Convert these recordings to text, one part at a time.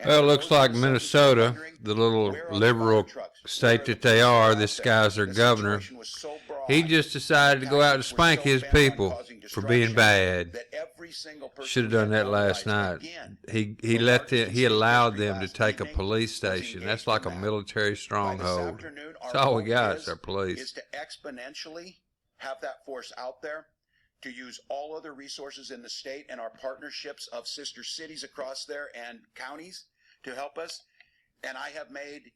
Well, it looks like Minnesota, the little liberal state that they are, this guy's their governor. He just decided to go out and spank his people for being bad. Should have done that last night. He allowed them to take a police station. That's like a military stronghold. That's all we got is our police. Is to exponentially have that force out there, to use all other resources in the state and our partnerships of sister cities across there and counties to help us. And I have made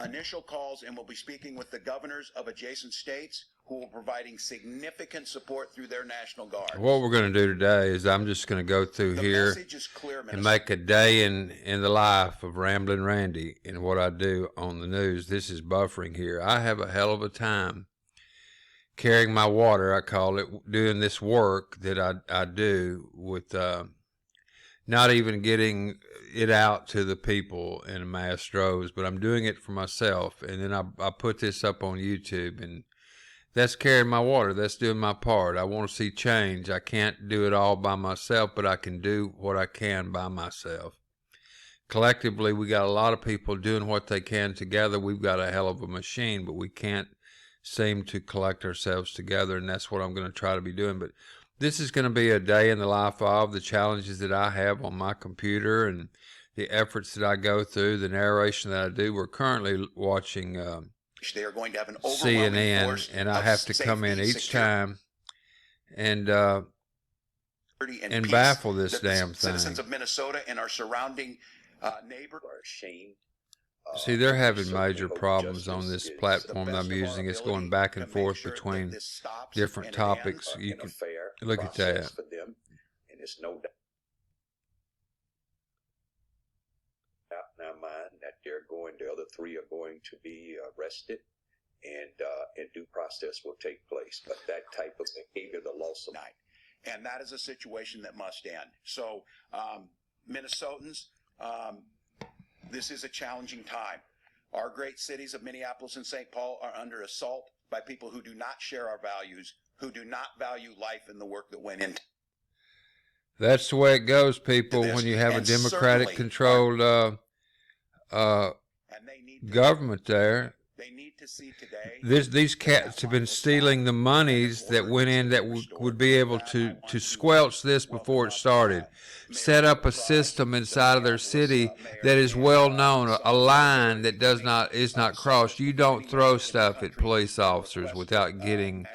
initial calls and will be speaking with the governors of adjacent states who are providing significant support through their National Guard. What we're going to do today is I'm just going to go through here and make a day in the life of Ramblin' Randy and what I do on the news. This is buffering here. I have a hell of a time carrying my water, I call it, doing this work that I do with not even getting it out to the people in mass droves, but I'm doing it for myself. And then I put this up on YouTube, and that's carrying my water. That's doing my part. I want to see change. I can't do it all by myself, but I can do what I can by myself. Collectively, we got a lot of people doing what they can together. We've got a hell of a machine, but we can't seem to collect ourselves together, and that's what I'm going to try to be doing. But this is going to be a day in the life of the challenges that I have on my computer and the efforts that I go through, the narration that I do. We're currently watching they are going to have an CNN, and I have to come in each time and baffle this damn thing. Citizens of Minnesota and our surrounding neighbors are ashamed. See, they're having major problems on this platform that I'm using. It's going back and forth between different topics. You can look at that. And it's no doubt in our mind that the other three are going to be arrested, and due process will take place. But that type of behavior, the loss of night, and that is a situation that must end. So, Minnesotans. This is a challenging time. Our great cities of Minneapolis and St. Paul are under assault by people who do not share our values, who do not value life and the work that went into it. That's the way it goes, people, when you have a Democratic-controlled government there. They need to see today. These cats have been stealing the monies that went in that would be able to squelch this before it started. Set up a system inside of their city that is well known, a line that is not crossed. You don't throw stuff at police officers without getting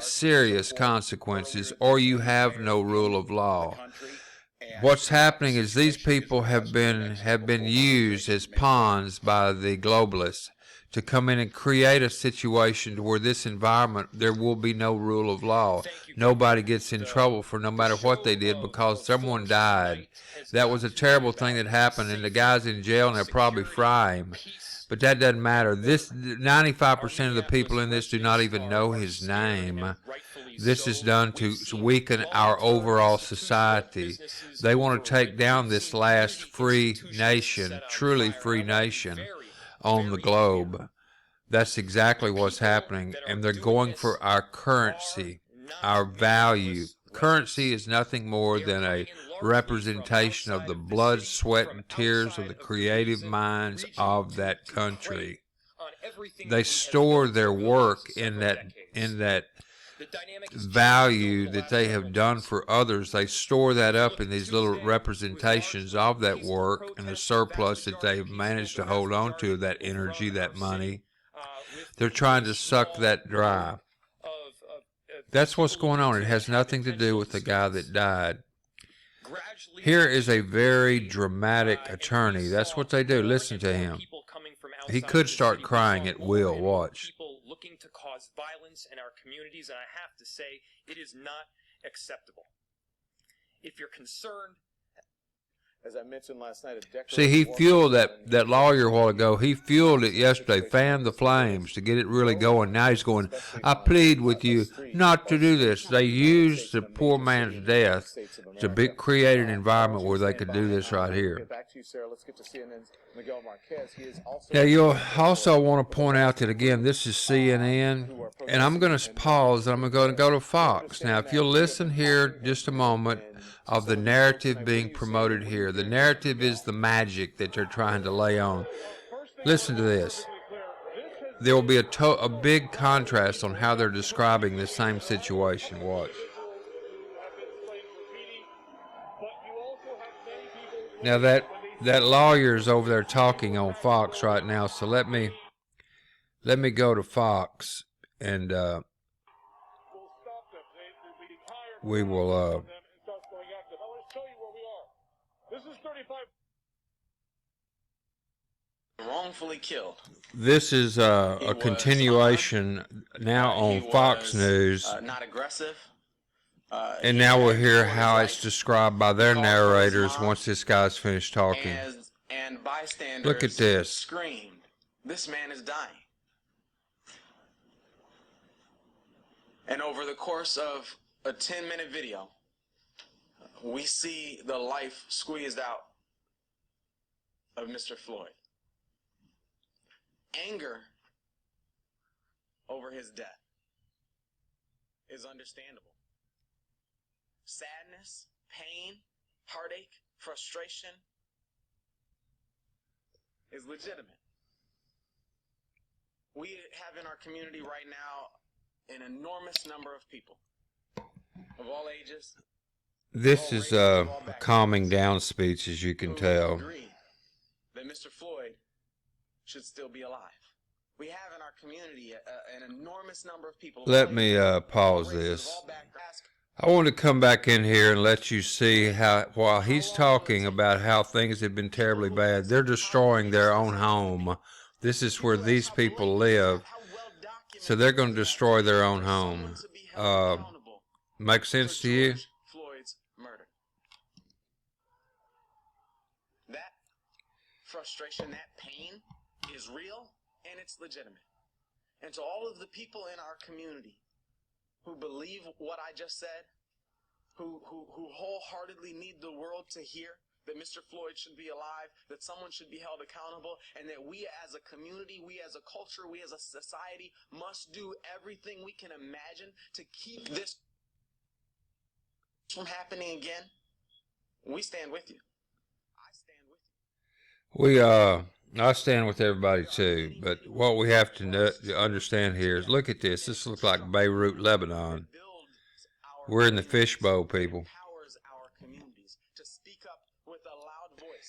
serious consequences, or you have no rule of law. What's happening is these people have been used as pawns by the globalists to come in and create a situation where this environment, there will be no rule of law. Nobody gets in trouble for no matter what they did because someone died. That was a terrible thing that happened, and the guy's in jail and they'll probably fry him. But that doesn't matter. 95% of the people in this do not even know his name. This is done to weaken our overall society. They want to take down this last free nation, truly free nation on the globe. That's exactly what's happening, and they're going for our currency, our value. Currency is nothing more than a representation of the blood, sweat, and tears of the creative minds of that country. They store their work in that value that they have done for others. They store that up in these little representations of that work and the surplus that they've managed to hold on to, that energy, that money. They're trying to suck that dry. That's what's going on. It has nothing to do with the guy that died. Here is a very dramatic attorney. That's what they do. Listen to him. He could start crying at will. Watch. Looking to cause violence in our communities, and I have to say, it is not acceptable. If you're concerned, as I mentioned last night, see, he fueled that lawyer a while ago. He fueled it yesterday, fanned the flames to get it really going. Now he's going, I plead with you not to do this. They used the poor man's death to create an environment where they could do this right here. Now, you'll also want to point out that, again, this is CNN, and I'm going to pause, and I'm going to go to Fox. Now, if you'll listen here just a moment, of the narrative being promoted here. The narrative is the magic that they're trying to lay on. Listen to this. There will be a big contrast on how they're describing this same situation. Watch. Now that lawyer's over there talking on Fox right now, so let me go to Fox and we will wrongfully killed. This is a continuation now on Fox News, Not aggressive. and now we'll hear how it's described by their narrators once this guy's finished talking. And bystanders Look at this. screamed, "This man is dying." And over the course of a 10-minute video, we see the life squeezed out of Mr. Floyd. Anger over his death is understandable. Sadness, pain, heartache, frustration is legitimate. We have in our community right now an enormous number of people of all ages. This is a calming down speech, as you can tell. Agree that Mr. Floyd should still be alive. We have in our community an enormous number of people. Let me pause this. I want to come back in here and let you see how, while he's talking about how things have been terribly bad, they're destroying their own home. This is where these people live, so they're going to destroy their own home. Make sense to you? Floyd's murder. That frustration, that pain is real and it's legitimate. And to all of the people in our community who believe what I just said, who wholeheartedly need the world to hear that Mr. Floyd should be alive, that someone should be held accountable, and that we as a community, we as a culture, we as a society must do everything we can imagine to keep this from happening again, we stand with you. I stand with you. I stand with everybody too, but what we have to understand here is, look at this. This looks like Beirut, Lebanon. We're in the fishbowl, people.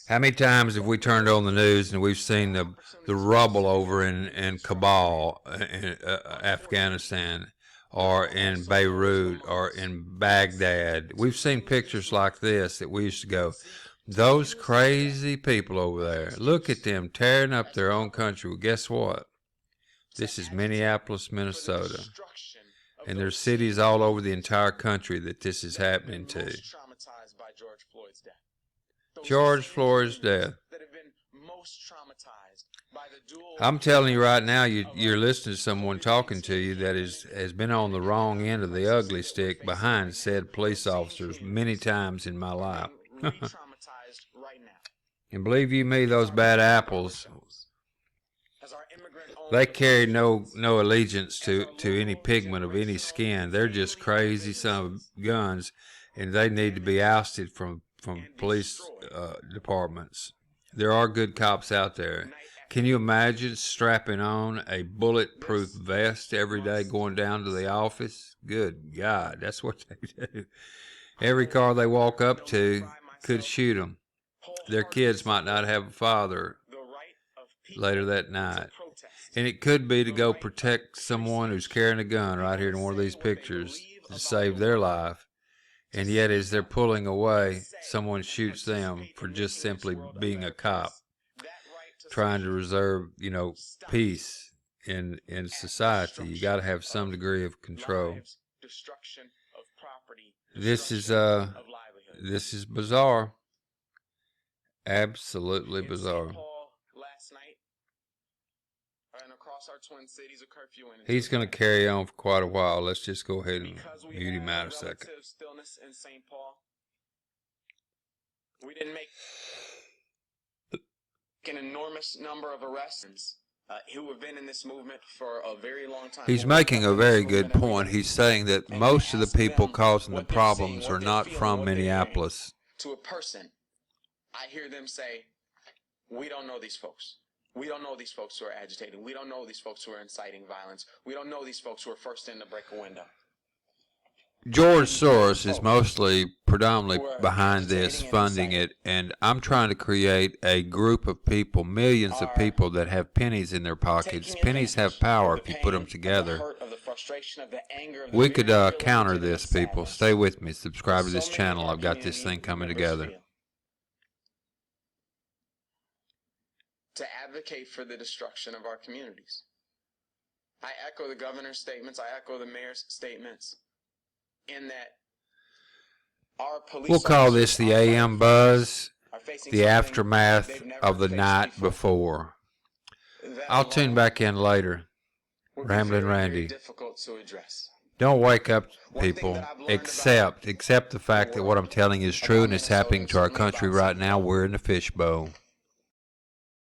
How many times have we turned on the news and we've seen the rubble over in Kabul, in Afghanistan, or in Beirut, or in Baghdad? We've seen pictures like this that we used to go, those crazy people over there, look at them tearing up their own country. Well, guess what? This is Minneapolis, Minnesota. And there's cities all over the entire country that this is happening to. George Floyd's death. I'm telling you right now, you're listening to someone talking to you that has been on the wrong end of the ugly stick behind said police officers many times in my life. And believe you me, those bad apples, they carry no allegiance to any pigment of any skin. They're just crazy son of guns, and they need to be ousted from police departments. There are good cops out there. Can you imagine strapping on a bulletproof vest every day going down to the office? Good God, that's what they do. Every car they walk up to could shoot them. Their kids might not have a father later that night. And it could be to go protect someone who's carrying a gun right here in one of these pictures to save their life. And yet as they're pulling away, someone shoots them for just simply being a cop, trying to reserve, peace in society. You got to have some degree of control. This is bizarre. Absolutely bizarre. He's going to carry on for quite a while. Let's just go ahead and mute him out a second. We didn't make an enormous number of arrests who have been in this movement for a very long time. He's who wake making up a in this very movement good every point. day, He's saying that and most of the ask people them causing the what they're problems seeing, are what they're not feeling, from what they're hearing. Minneapolis. To a person, I hear them say, we don't know these folks. We don't know these folks who are agitating. We don't know these folks who are inciting violence. We don't know these folks who are first in to break a window. George Soros is predominantly behind this, funding it, and I'm trying to create a group of people, millions of people that have pennies in their pockets. Pennies have power if you put them together. We could counter this, people. Stay with me. Subscribe to this channel. I've got this thing coming together. To advocate for the destruction of our communities. I echo the governor's statements. I echo the mayor's statements. In that our police We'll call this the officers, AM buzz, are facing the something aftermath they've never of the faced night before. That I'll tune alone back in later. would be Ramblin' very, very Randy. difficult to address. Don't wake up, One thing people. that I've learned Accept the fact that what I'm telling you is true and it's happening to our country right now. We're in the fishbowl.